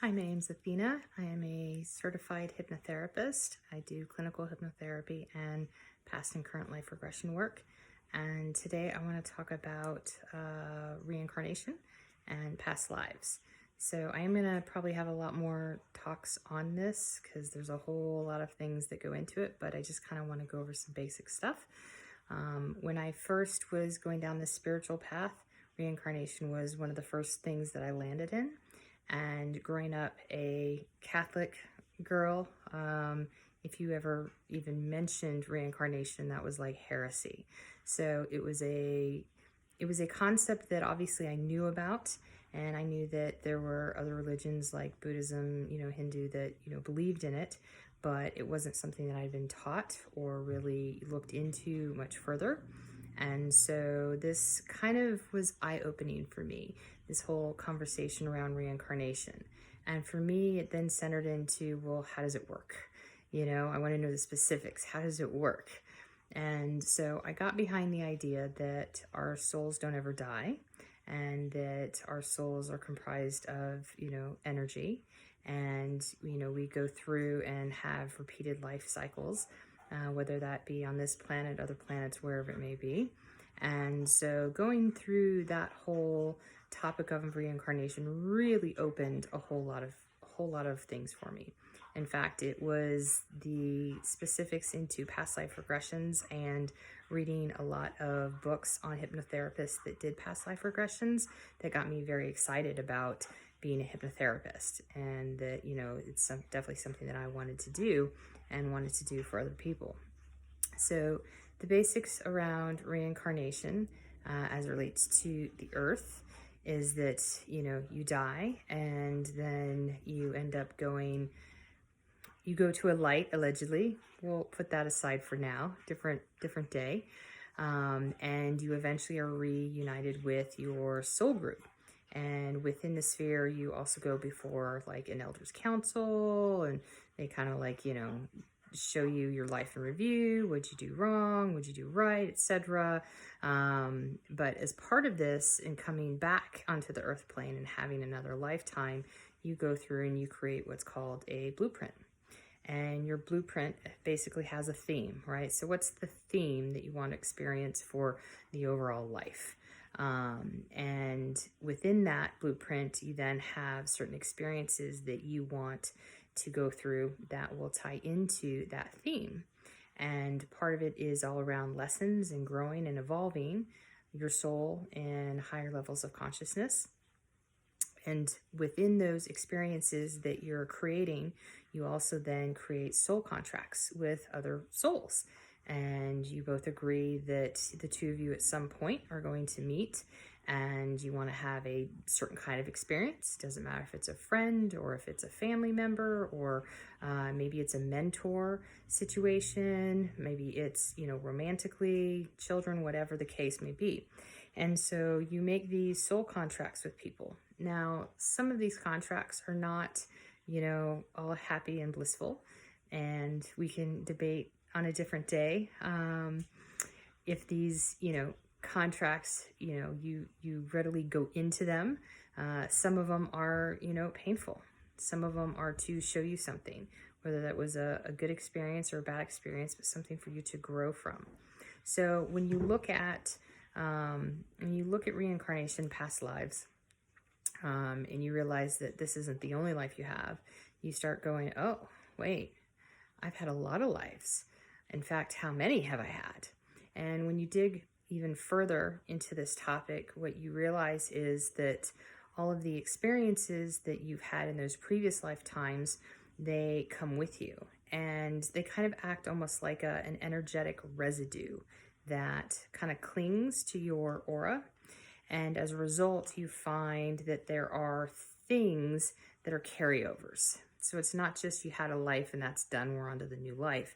Hi, my name's Athena. I am a certified hypnotherapist. I do clinical hypnotherapy and past and current life regression work. And today I want to talk about reincarnation and past lives. So I am going to probably have a lot more talks on this because there's a whole lot of things that go into it, but I just kind of want to go over some basic stuff. When I first was going down this spiritual path, reincarnation was one of the first things that I landed in. And growing up a Catholic girl, if you ever even mentioned reincarnation, that was like heresy. So it was a concept that obviously I knew about, and I knew that there were other religions like Buddhism, Hindu, that believed in it, but it wasn't something that I'd been taught or really looked into much further. And so this kind of was eye-opening for me, this whole conversation around reincarnation. And for me, it then centered into, well, how does it work? I want to know the specifics. How does it work? And so I got behind the idea that our souls don't ever die, and that our souls are comprised of, energy. And, we go through and have repeated life cycles, whether that be on this planet, other planets, wherever it may be. And so going through that whole topic of reincarnation really opened a whole lot of things for me. In fact, it was the specifics into past life regressions and reading a lot of books on hypnotherapists that did past life regressions that got me very excited about being a hypnotherapist, and that, it's definitely something that I wanted to do and wanted to do for other people. So the basics around reincarnation as it relates to the earth is that, you die, and then you end up you go to a light, allegedly. We'll put that aside for now, different day. And you eventually are reunited with your soul group. And within the sphere, you also go before like an elders council, and they kind of like, show you your life in review, what'd you do wrong, what'd you do right, etc. But as part of this, and coming back onto the earth plane and having another lifetime, you go through and you create what's called a blueprint. And your blueprint basically has a theme, right? So what's the theme that you want to experience for the overall life? And within that blueprint, you then have certain experiences that you want to go through that will tie into that theme. And part of it is all around lessons and growing and evolving your soul in higher levels of consciousness. And within those experiences that you're creating, you also then create soul contracts with other souls. And you both agree that the two of you at some point are going to meet, and you want to have a certain kind of experience. Doesn't matter if it's a friend or if it's a family member, or maybe it's a mentor situation. Maybe it's, romantically, children, whatever the case may be. And so you make these soul contracts with people. Now, some of these contracts are not, all happy and blissful, and we can debate on a different day if these, contracts, you readily go into them. Some of them are, painful. Some of them are to show you something, whether that was a good experience or a bad experience, but something for you to grow from. So when you look at reincarnation, past lives, and you realize that this isn't the only life you have, you start going, oh, wait, I've had a lot of lives. In fact, how many have I had? And when you dig even further into this topic, what you realize is that all of the experiences that you've had in those previous lifetimes, they come with you, and they kind of act almost like an energetic residue that kind of clings to your aura. And as a result, you find that there are things that are carryovers. So it's not just you had a life and that's done, we're on to the new life.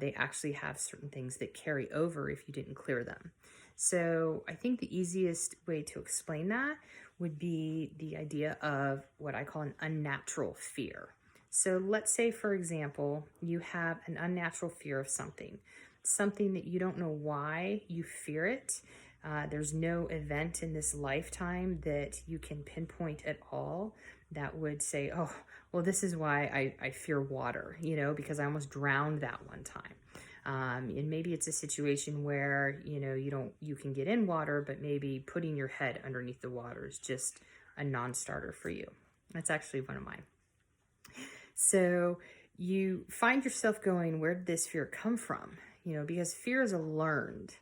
They actually have certain things that carry over if you didn't clear them. So I think the easiest way to explain that would be the idea of what I call an unnatural fear. So let's say, for example, you have an unnatural fear of something that you don't know why you fear it. There's no event in this lifetime that you can pinpoint at all that would say, oh, well, this is why I fear water, because I almost drowned that one time. And maybe it's a situation where, you can get in water, but maybe putting your head underneath the water is just a non-starter for you. That's actually one of mine. So you find yourself going, where did this fear come from? Because fear is a learned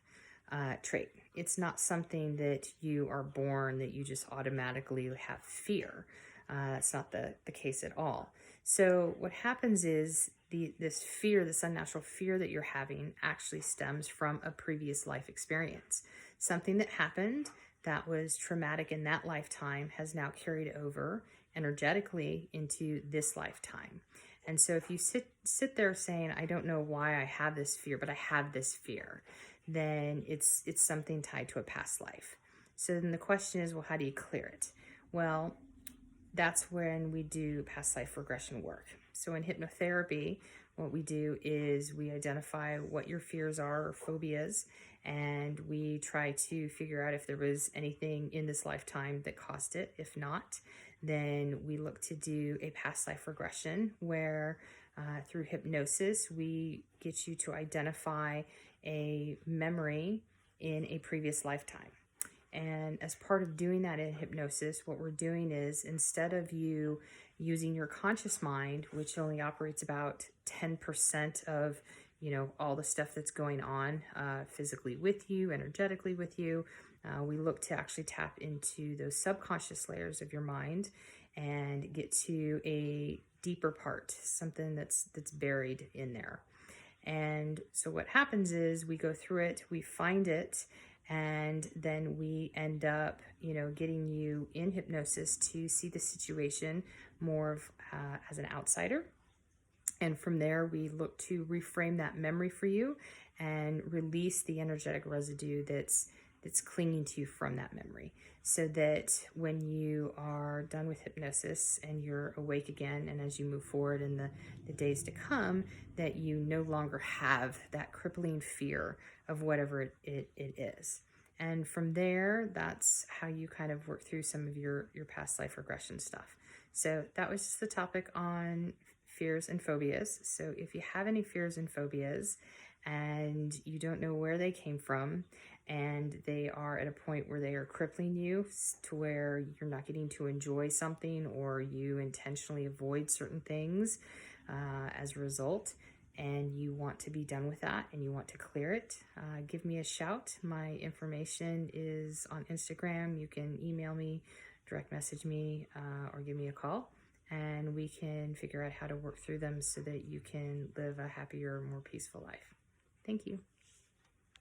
trait. It's not something that you are born that you just automatically have fear. That's not the case at all. So what happens is this fear, this unnatural fear that you're having, actually stems from a previous life experience. Something that happened that was traumatic in that lifetime has now carried over energetically into this lifetime. And so if you sit there saying, I don't know why I have this fear, but I have this fear, then it's something tied to a past life. So then the question is, well, how do you clear it? Well, that's when we do past life regression work. So in hypnotherapy, what we do is we identify what your fears are or phobias, and we try to figure out if there was anything in this lifetime that caused it. If not, then we look to do a past life regression where through hypnosis, we get you to identify a memory in a previous lifetime. And as part of doing that in hypnosis, what we're doing is, instead of you using your conscious mind, which only operates about 10% of, all the stuff that's going on physically with you, energetically with you, we look to actually tap into those subconscious layers of your mind and get to a deeper part, something that's buried in there. And so what happens is we go through it, we find it, and then we end up, getting you in hypnosis to see the situation more of as an outsider. And from there, we look to reframe that memory for you and release the energetic residue that's clinging to you from that memory, so that when you are done with hypnosis and you're awake again, and as you move forward in the days to come, that you no longer have that crippling fear of whatever it is. And from there, that's how you kind of work through some of your past life regression stuff. So that was just the topic on fears and phobias. So if you have any fears and phobias and you don't know where they came from, and they are at a point where they are crippling you to where you're not getting to enjoy something, or you intentionally avoid certain things as a result, and you want to be done with that and you want to clear it, give me a shout. My information is on Instagram. You can email me, direct message me, or give me a call, and we can figure out how to work through them so that you can live a happier, more peaceful life. Thank you.